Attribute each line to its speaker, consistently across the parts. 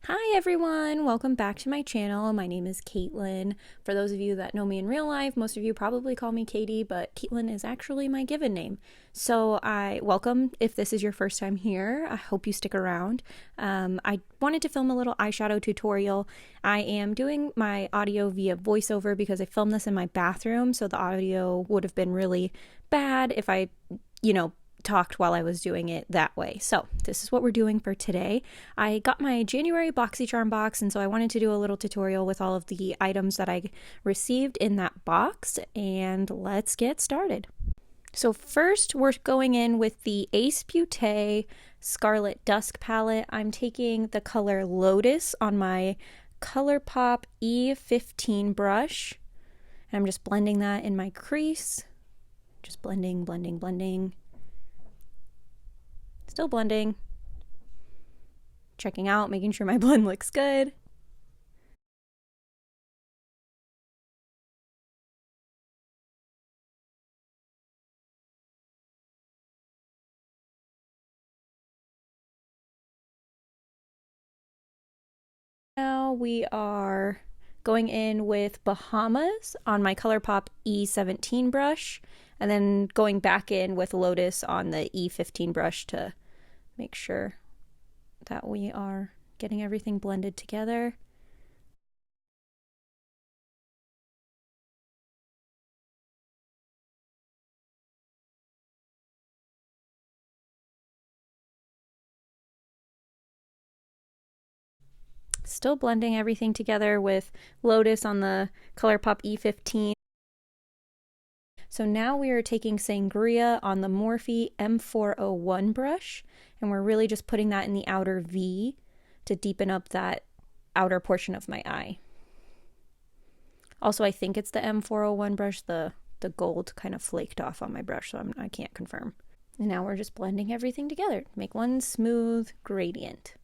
Speaker 1: Hi everyone, welcome back to my channel. My name is Caitlin. For those of you that know me in real life, most of you probably call me Katie, but Caitlin is actually my given name. So I welcome if this is your first time here. I hope you stick around. I wanted to film a little eyeshadow tutorial. I am doing my audio via voiceover because I filmed this in my bathroom, so the audio would have been really bad if I, talked while I was doing it that way. So this is what we're doing for today. I got my January Boxycharm box, and so I wanted to do a little tutorial with all of the items that I received in that box, and let's get started. So first we're going in with the Ace Beauté Scarlet Dusk palette. I'm taking the color Lotus on my ColourPop E15 brush, and I'm just blending that in my crease. Just blending, blending, blending. Still blending, checking out, making sure my blend looks good. Now we are going in with Bahamas on my ColourPop E17 brush, and then going back in with Lotus on the E15 brush to make sure that we are getting everything blended together. Still blending everything together with Lotus on the ColourPop E15. So now we are taking Sangria on the Morphe M401 brush, and we're really just putting that in the outer V to deepen up that outer portion of my eye. Also, I think it's the M401 brush. The gold kind of flaked off on my brush, so I can't confirm. And now we're just blending everything together to make one smooth gradient.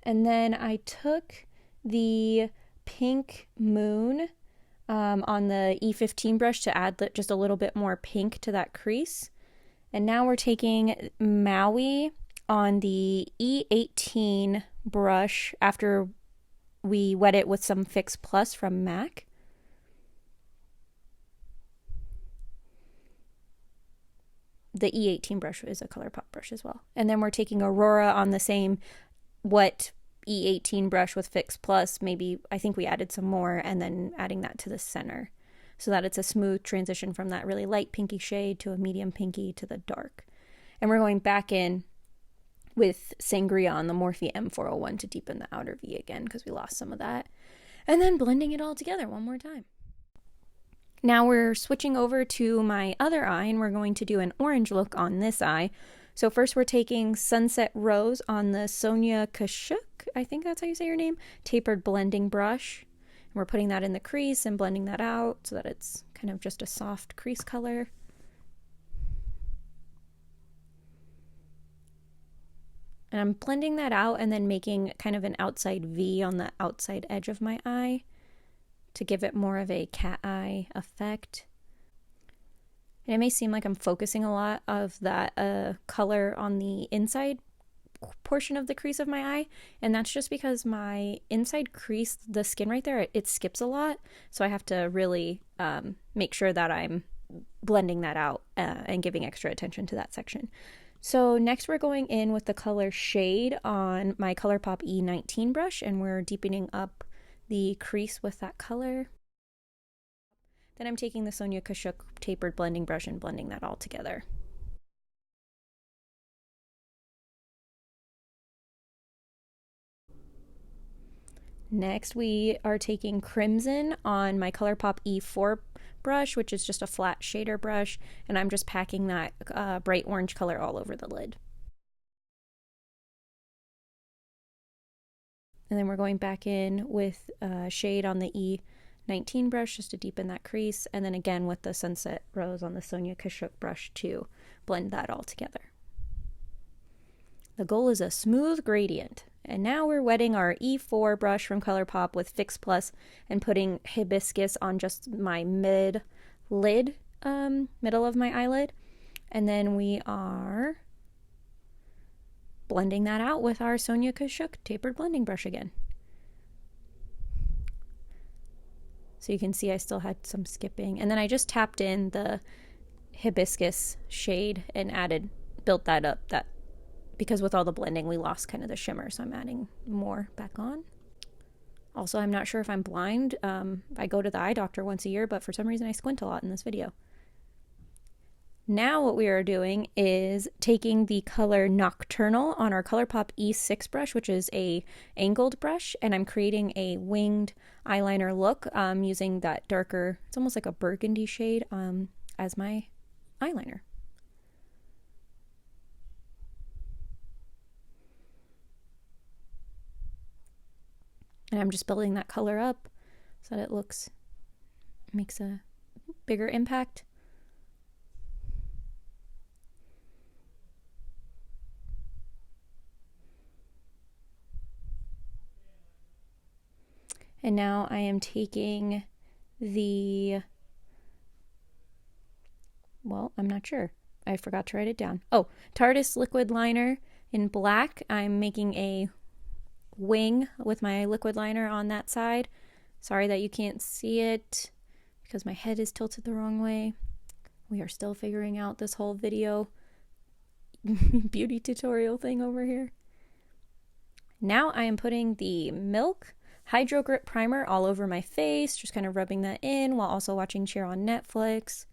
Speaker 1: And then I took the Pink Moon on the E15 brush to add just a little bit more pink to that crease. And now we're taking Maui on the E18 brush after we wet it with some Fix Plus from MAC. The E18 brush is a ColourPop brush as well. And then we're taking Aurora on the same wet E18 brush with Fix Plus. Maybe, I think we added some more, and then adding that to the center so that it's a smooth transition from that really light pinky shade to a medium pinky to the dark. And we're going back in with Sangria on the Morphe M401 to deepen the outer V again because we lost some of that. And then blending it all together one more time. Now we're switching over to my other eye, and we're going to do an orange look on this eye. So first we're taking Sunset Rose on the Sonia Kashuk, I think that's how you say your name, tapered blending brush. And we're putting that in the crease and blending that out so that it's kind of just a soft crease color. And I'm blending that out and then making kind of an outside V on the outside edge of my eye to give it more of a cat eye effect. And it may seem like I'm focusing a lot of that color on the inside portion of the crease of my eye, and that's just because my inside crease, the skin right there, it skips a lot, so I have to really make sure that I'm blending that out and giving extra attention to that section. So next we're going in with the color Shade on my ColourPop E19 brush, and we're deepening up the crease with that color. Then I'm taking the Sonia Kashuk tapered blending brush and blending that all together. Next we are taking Crimson on my ColourPop E4 brush, which is just a flat shader brush, and I'm just packing that bright orange color all over the lid. And then we're going back in with Shade on the E19 brush just to deepen that crease, and then again with the Sunset Rose on the Sonia Kashuk brush to blend that all together. The goal is a smooth gradient, And now we're wetting our E4 brush from ColourPop with Fix Plus and putting Hibiscus on just my middle of my eyelid. And then we are blending that out with our Sonia Kashuk tapered blending brush again. So you can see I still had some skipping. And then I just tapped in the Hibiscus shade and built that up, because with all the blending we lost kind of the shimmer, so I'm adding more back on. Also, I'm not sure if I'm blind. I go to the eye doctor once a year, but for some reason I squint a lot in this video. Now what we are doing is taking the color Nocturnal on our ColourPop E6 brush, which is a angled brush, and I'm creating a winged eyeliner look using that darker, it's almost like a burgundy shade as my eyeliner. And I'm just building that color up so that it makes a bigger impact. And now I am taking I'm not sure. I forgot to write it down. Oh, Tarte liquid liner in black. I'm making a wing with my liquid liner on that side. Sorry that you can't see it because my head is tilted the wrong way. We are still figuring out this whole video beauty tutorial thing over here. Now I am putting the Milk Hydro Grip Primer all over my face, just kind of rubbing that in while also watching Cheer on Netflix.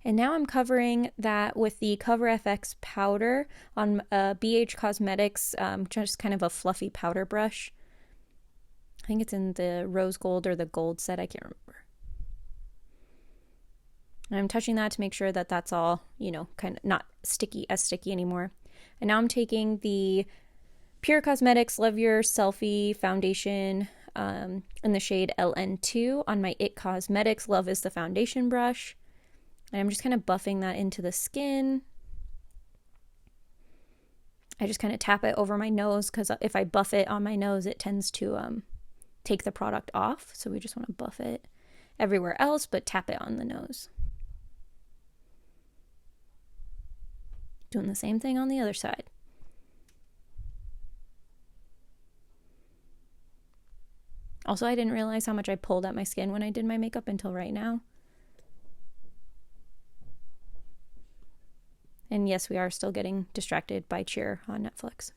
Speaker 1: And now I'm covering that with the Cover FX powder on BH Cosmetics, just kind of a fluffy powder brush. I think it's in the rose gold or the gold set, I can't remember. And I'm touching that to make sure that that's all, kind of not as sticky anymore. And now I'm taking the Pure Cosmetics Love Your Selfie foundation in the shade LN2 on my IT Cosmetics Love is the foundation brush. And I'm just kind of buffing that into the skin. I just kind of tap it over my nose because if I buff it on my nose, it tends to take the product off. So we just want to buff it everywhere else, but tap it on the nose. Doing the same thing on the other side. Also, I didn't realize how much I pulled at my skin when I did my makeup until right now. And yes, we are still getting distracted by Cheer on Netflix.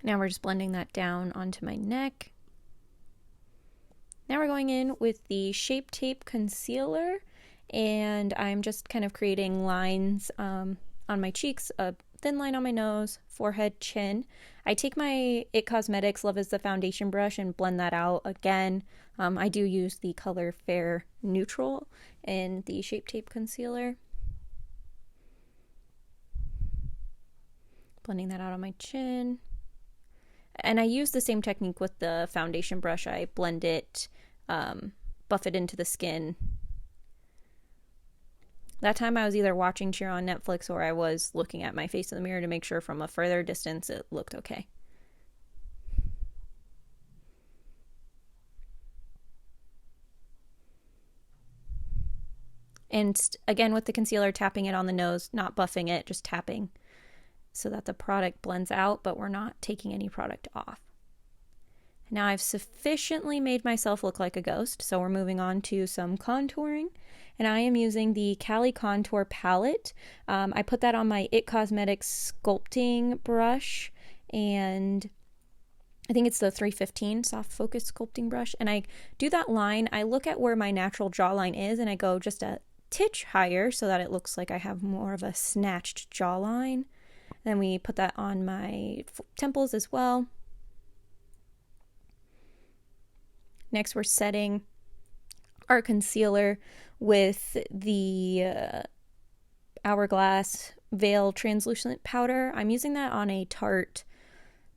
Speaker 1: Now we're just blending that down onto my neck. Now we're going in with the Shape Tape Concealer, and I'm just kind of creating lines on my cheeks, a thin line on my nose, forehead, chin. I take my IT Cosmetics Love is the foundation brush and blend that out again. I do use the color Fair Neutral in the Shape Tape Concealer. Blending that out on my chin. And I use the same technique with the foundation brush. I blend it, buff it into the skin. That time I was either watching Cheer on Netflix or I was looking at my face in the mirror to make sure from a further distance it looked okay. And again with the concealer, tapping it on the nose, not buffing it, just tapping, so that the product blends out, but we're not taking any product off. Now I've sufficiently made myself look like a ghost, so we're moving on to some contouring. And I am using the Cali Contour Palette. I put that on my IT Cosmetics sculpting brush, and I think it's the 315 soft focus sculpting brush. And I do that line, I look at where my natural jawline is, and I go just a titch higher so that it looks like I have more of a snatched jawline. Then we put that on my temples as well. Next, we're setting our concealer with the Hourglass Veil Translucent Powder. I'm using that on a Tarte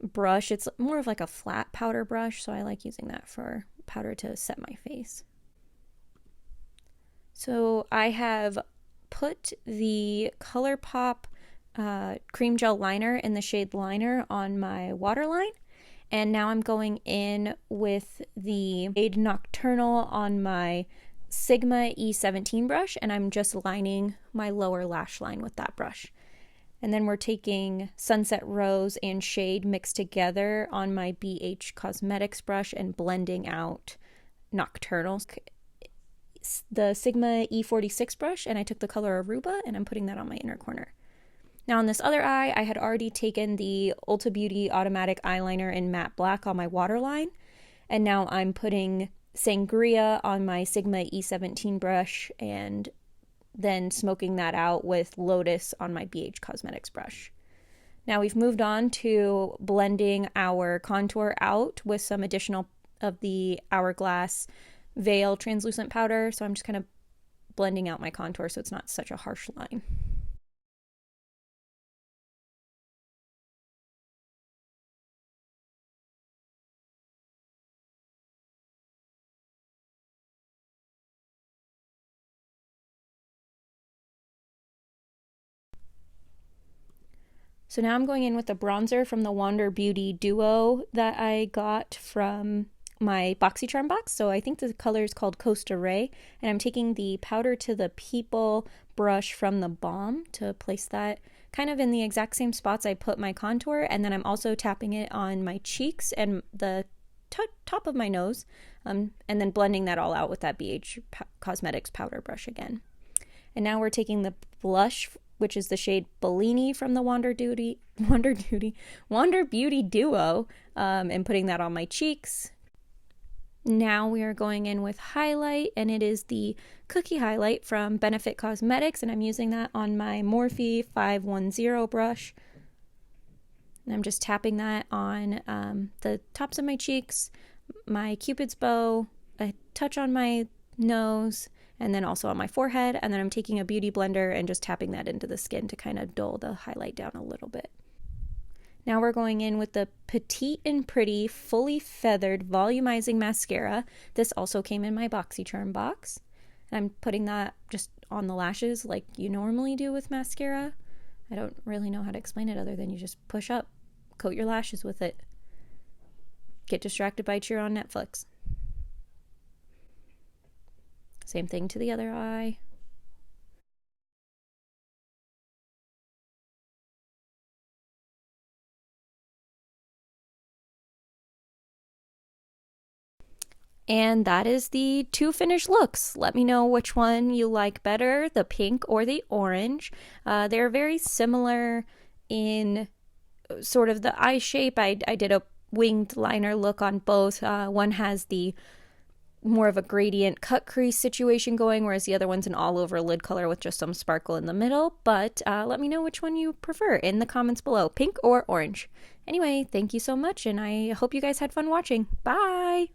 Speaker 1: brush. It's more of like a flat powder brush, so I like using that for powder to set my face. So I have put the ColourPop cream gel liner in the shade Liner on my waterline, and now I'm going in with the shade Nocturnal on my Sigma E17 brush, and I'm just lining my lower lash line with that brush. And then we're taking Sunset Rose and Shade mixed together on my BH Cosmetics brush and blending out Nocturnal. The Sigma E46 brush, and I took the color Aruba, and I'm putting that on my inner corner. Now on this other eye, I had already taken the Ulta Beauty Automatic Eyeliner in Matte Black on my waterline, and now I'm putting Sangria on my Sigma E17 brush and then smoking that out with Lotus on my BH Cosmetics brush. Now we've moved on to blending our contour out with some additional of the Hourglass Veil Translucent Powder, so I'm just kind of blending out my contour so it's not such a harsh line. So now I'm going in with the bronzer from the Wander Beauty Duo that I got from my Boxycharm box. So I think the color is called Costa Ray, and I'm taking the Powder to the People brush from the Balm to place that kind of in the exact same spots I put my contour, and then I'm also tapping it on my cheeks and the top of my nose, and then blending that all out with that BH Cosmetics powder brush again. And now we're taking the blush, which is the shade Bellini from the Wander Beauty Duo, and putting that on my cheeks. Now we are going in with highlight, and it is the Cookie Highlight from Benefit Cosmetics, and I'm using that on my Morphe 510 brush. And I'm just tapping that on the tops of my cheeks, my Cupid's bow, a touch on my nose, and then also on my forehead, and then I'm taking a beauty blender and just tapping that into the skin to kind of dull the highlight down a little bit. Now we're going in with the Petite and Pretty Fully Feathered Volumizing Mascara. This also came in my Boxycharm box. And I'm putting that just on the lashes like you normally do with mascara. I don't really know how to explain it other than you just push up, coat your lashes with it. Get distracted by Cheer on Netflix. Same thing to the other eye. And that is the two finished looks. Let me know which one you like better, the pink or the orange. They're very similar in sort of the eye shape. I did a winged liner look on both. One has the more of a gradient cut crease situation going, whereas the other one's an all over lid color with just some sparkle in the middle. But let me know which one you prefer in the comments below, pink or orange. Anyway, thank you so much, and I hope you guys had fun watching. Bye!